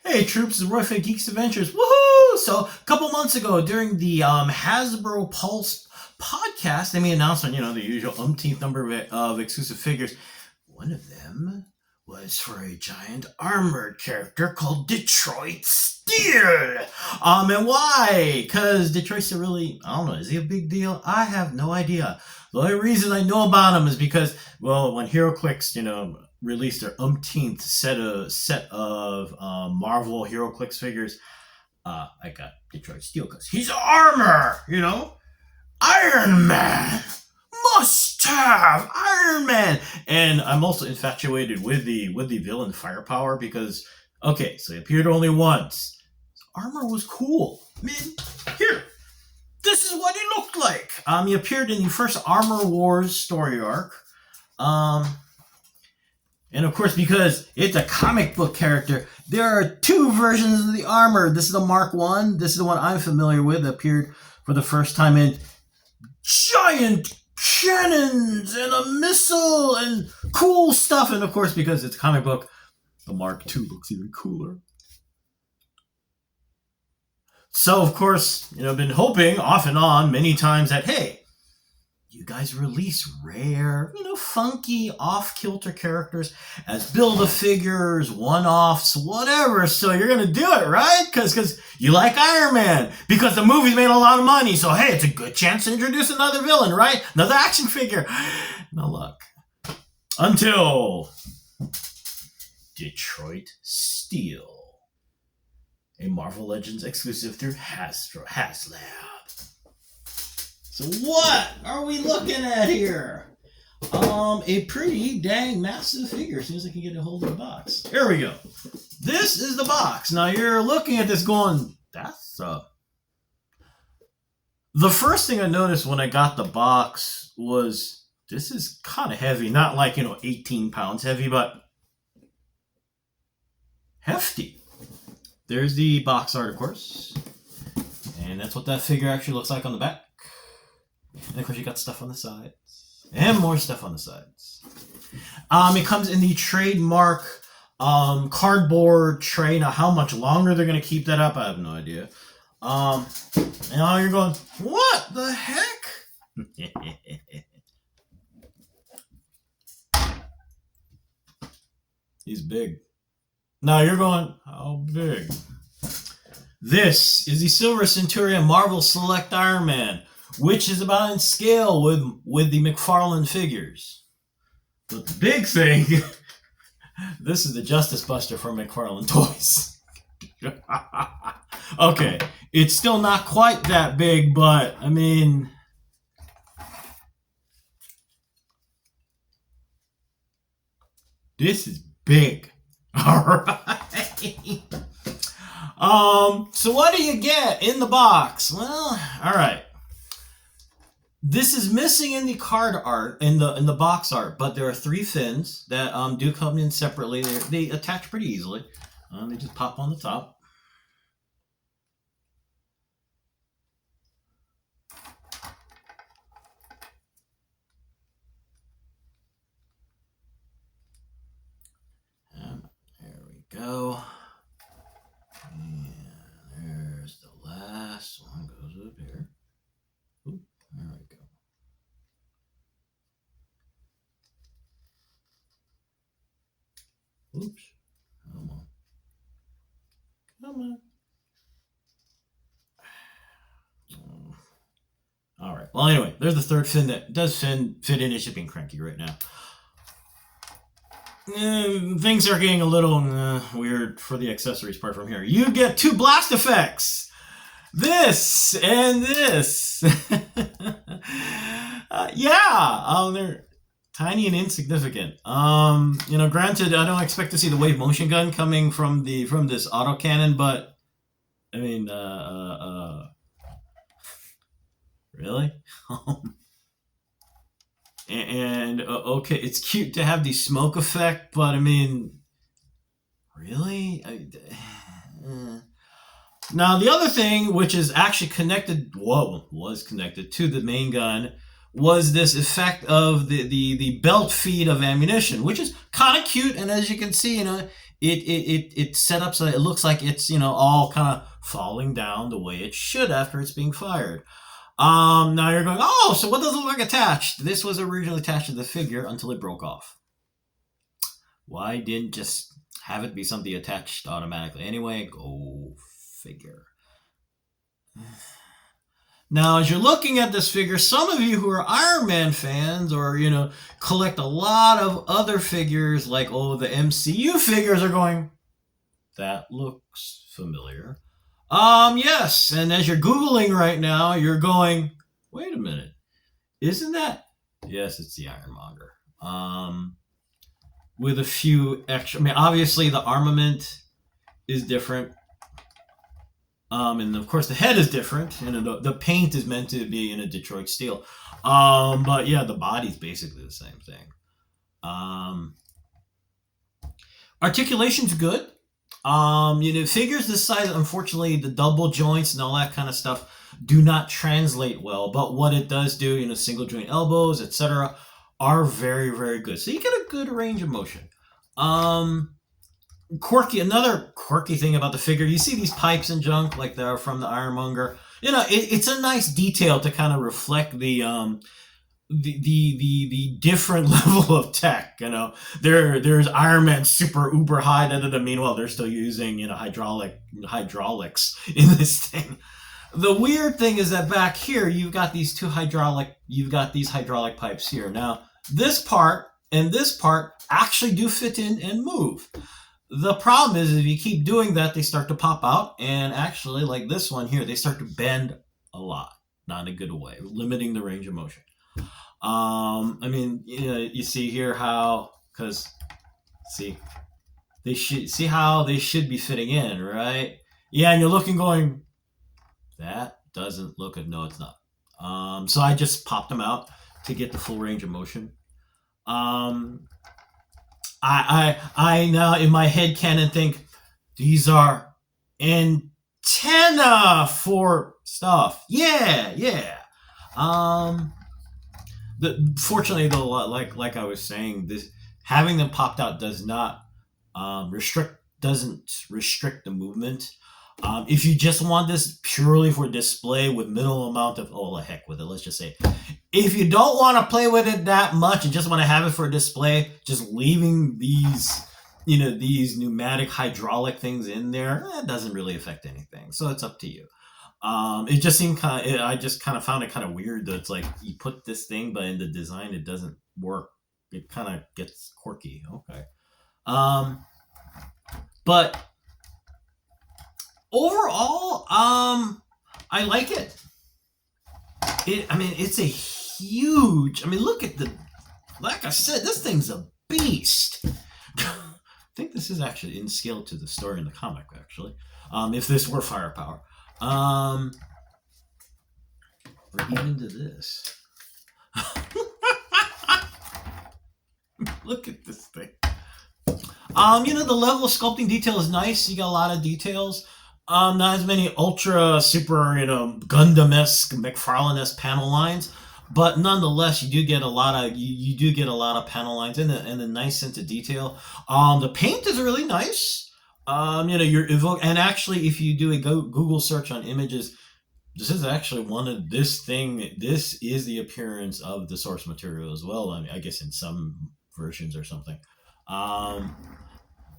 Hey troops, it's Roy Fay Geeks Adventures. Woohoo! So a couple months ago during the Hasbro Pulse podcast, they made an announcement, the usual umpteenth number of exclusive figures. One of them was for a giant armored character called Detroit Steel. And why? Because Detroit's is he a big deal? I have no idea. The only reason I know about him is because, when HeroClix, released their umpteenth set of Marvel HeroClix figures, I got Detroit Steel because he's armor, Iron Man, must have Iron Man, and I'm also infatuated with the villain Firepower because so he appeared only once. His armor was cool. I mean, here, this is what he looked like. He appeared in the first Armor Wars story arc. And of course, because it's a comic book character, there are two versions of the armor. This is the Mark I. This is the one I'm familiar with. It appeared for the first time in giant cannons and a missile and cool stuff. And of course, because it's a comic book, the Mark II looks even cooler. So, of course, I've been hoping off and on many times that, hey, you guys release rare, funky, off-kilter characters as build-a-figures, one-offs, whatever. So you're going to do it, right? Because you like Iron Man. Because the movie's made a lot of money. So, hey, it's a good chance to introduce another villain, right? Another action figure. No luck. Until Detroit Steel. A Marvel Legends exclusive through haslab. So what are we looking at here? A pretty dang massive figure. As soon as I can get a hold of the box. Here we go. This is the box. Now you're looking at this going, that's The first thing I noticed when I got the box was this is kind of heavy. Not like, 18 pounds heavy, but hefty. There's the box art, of course. And that's what that figure actually looks like on the back. And of course, you got stuff on the sides. And more stuff on the sides. It comes in the trademark cardboard tray. Now, how much longer they're going to keep that up, I have no idea. And now you're going, what the heck? He's big. Now you're going, how big? This is the Silver Centurion Marvel Select Iron Man, which is about in scale with the McFarlane figures. But the big thing, this is the Justice Buster from McFarlane Toys. Okay, it's still not quite that big, but, this is big. All right. So what do you get in the box? Well, all right. This is missing in the card art, in the box art, but there are 3 fins that do come in separately. They attach pretty easily. They just pop on the top. There we go. And there's the last one. Goes up here. Oop, there we go. Oops. Come on. Come on. All right. Well, anyway, there's the third fin that does fit in. It's just being cranky right now. Things are getting a little weird for the accessories part from here. You get 2 blast effects. This and this. They're tiny and insignificant. Granted, I don't expect to see the wave motion gun coming from this autocannon, but really? Okay, it's cute to have the smoke effect, but really? Now, the other thing, which is actually was connected to the main gun, was this effect of the belt feed of ammunition, which is kind of cute. And as you can see, it's set up so that it looks like it's all kind of falling down the way it should after it's being fired. Now you're going, oh, so what does it look like attached? This was originally attached to the figure until it broke off. Why didn't just have it be something attached automatically? Anyway, go figure. Now, as you're looking at this figure, some of you who are Iron Man fans or, collect a lot of other figures like, the MCU figures are going, that looks familiar. Yes. And as you're Googling right now, you're going, wait a minute. Isn't that? Yes, it's the Ironmonger. With a few extra, obviously the armament is different. And of course the head is different, and the paint is meant to be in a Detroit steel. But yeah, the body's basically the same thing. Articulation's good. Figures this size, unfortunately, the double joints and all that kind of stuff do not translate well. But what it does do, single joint elbows, etc., are very, very good. So you get a good range of motion. Another quirky thing about the figure, you see these pipes and junk like they're from the Ironmonger. It's a nice detail to kind of reflect the different level of tech. There's Iron Man super uber high. Meanwhile, they're still using hydraulics in this thing. The weird thing is that back here you've got these hydraulic pipes here. Now this part and this part actually do fit in and move. The problem is if you keep doing that, they start to pop out, and actually, like this one here, they start to bend a lot, not in a good way, limiting the range of motion. You see here how, they should be fitting in, right? Yeah, and you're looking going, that doesn't look good. No, it's not. So I just popped them out to get the full range of motion. I now in my head canon think these are antenna for stuff. Yeah. Fortunately though, like I was saying, this having them popped out does not doesn't restrict the movement. If you just want this purely for display with minimal amount of heck with it, let's just say, if you don't want to play with it that much and just want to have it for display, just leaving these pneumatic hydraulic things in there, that doesn't really affect anything. So it's up to you. It just seemed I just kind of found it kind of weird that it's like you put this thing, but in the design it doesn't work. It kind of gets quirky. Okay. But overall, I like it. It's a huge. Look at like I said, this thing's a beast. I think this is actually in scale to the story in the comic, actually. If this were firepower. Or even to this. Look at this thing. The level of sculpting detail is nice. You got a lot of details. Not as many ultra super, Gundam-esque, McFarlane-esque panel lines, but nonetheless, you do get a lot of panel lines and a nice sense of detail. The paint is really nice. And actually, if you do a Google search on images, this is actually this is the appearance of the source material as well. I guess in some versions or something.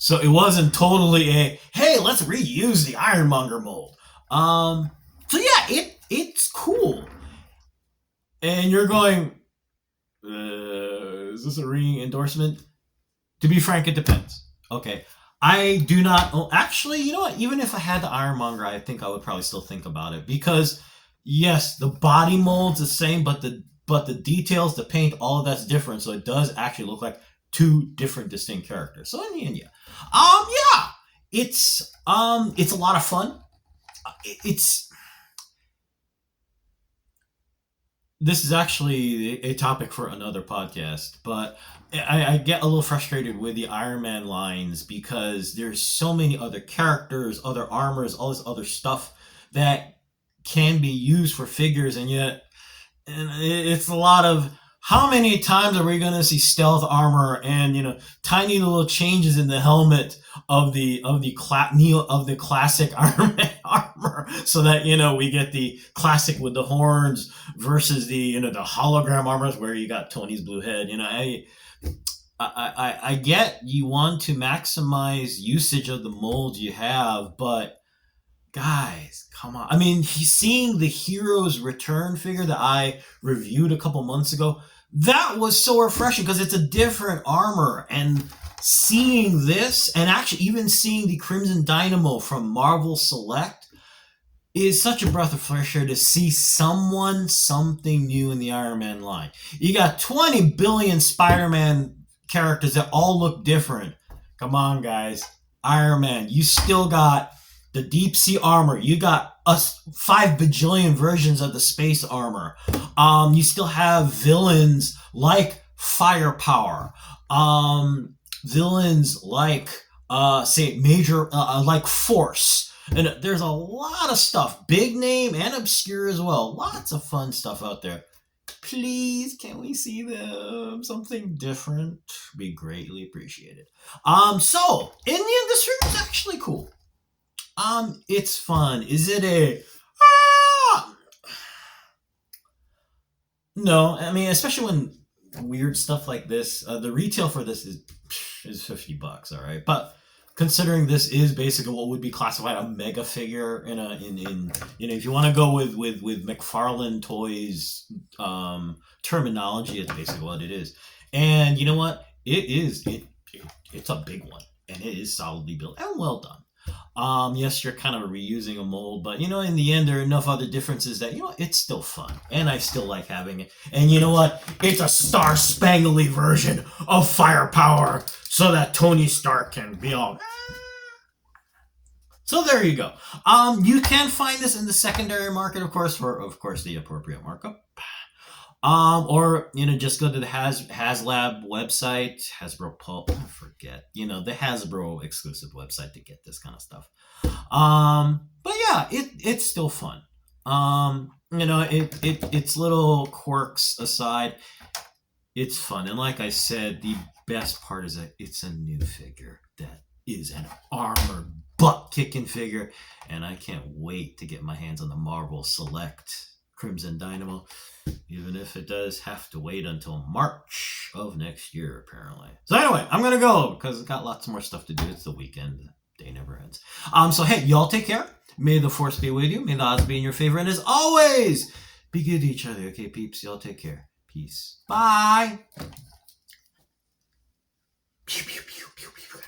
So it wasn't totally hey, let's reuse the Ironmonger mold. So yeah, it's cool. And you're going, is this a ringing endorsement? To be frank, it depends. Okay. I do not actually, you know what? Even if I had the Ironmonger, I think I would probably still think about it because yes, the body mold's the same, but the details, the paint, all of that's different. So it does actually look like two different distinct characters. So in the end, yeah. It's a lot of fun. This is actually a topic for another podcast, but I get a little frustrated with the Iron Man lines because there's so many other characters, other armors, all this other stuff that can be used for figures, and yet it's a lot of How many times are we going to see stealth armor and tiny little changes in the helmet of the classic Iron Man armor, so that we get the classic with the horns versus the hologram armors where you got Tony's blue head. I get you want to maximize usage of the molds you have, but guys, come on. I mean, he's seeing the Heroes Return figure that I reviewed a couple months ago. That was so refreshing because it's a different armor. And seeing this, and actually even seeing the Crimson Dynamo from Marvel Select, is such a breath of fresh air to see something new in the Iron Man line. You got 20 billion Spider-Man characters that all look different. Come on, guys. Iron Man, you still got the deep sea armor. You got 5 bajillion versions of the space armor. You still have villains like Firepower. Villains like like Force. And there's a lot of stuff, big name and obscure as well. Lots of fun stuff out there. Please, can we see them? Something different. Be greatly appreciated. So in the end, this room is actually cool. It's fun. Is it a no? I mean, especially when weird stuff like this. The retail for this is $50. All right, but considering this is basically what would be classified a mega figure in if you want to go with McFarlane Toys terminology, it's basically what it is. And you know what? It's a big one, and it is solidly built and well done. Yes, you're kind of reusing a mold, but in the end, there are enough other differences that it's still fun, and I still like having it. And you know what? It's a star-spangly version of Firepower, so that Tony Stark can be all. So there you go. You can find this in the secondary market, of course, for the appropriate markup. Or just go to the haslab website, Hasbro Pulp. I forget, the Hasbro exclusive website to get this kind of stuff. But yeah, it's still fun. It's little quirks aside, it's fun. And like I said, the best part is that it's a new figure that is an armored butt-kicking figure, and I can't wait to get my hands on the Marvel Select Crimson Dynamo, even if it does have to wait until March of next year, apparently. So anyway, I'm going to go because I've got lots more stuff to do. It's the weekend. The day never ends. So hey, y'all take care. May the force be with you. May the odds be in your favor. And as always, be good to each other. Okay, peeps? Y'all take care. Peace. Bye. Pew, pew, pew, pew, pew.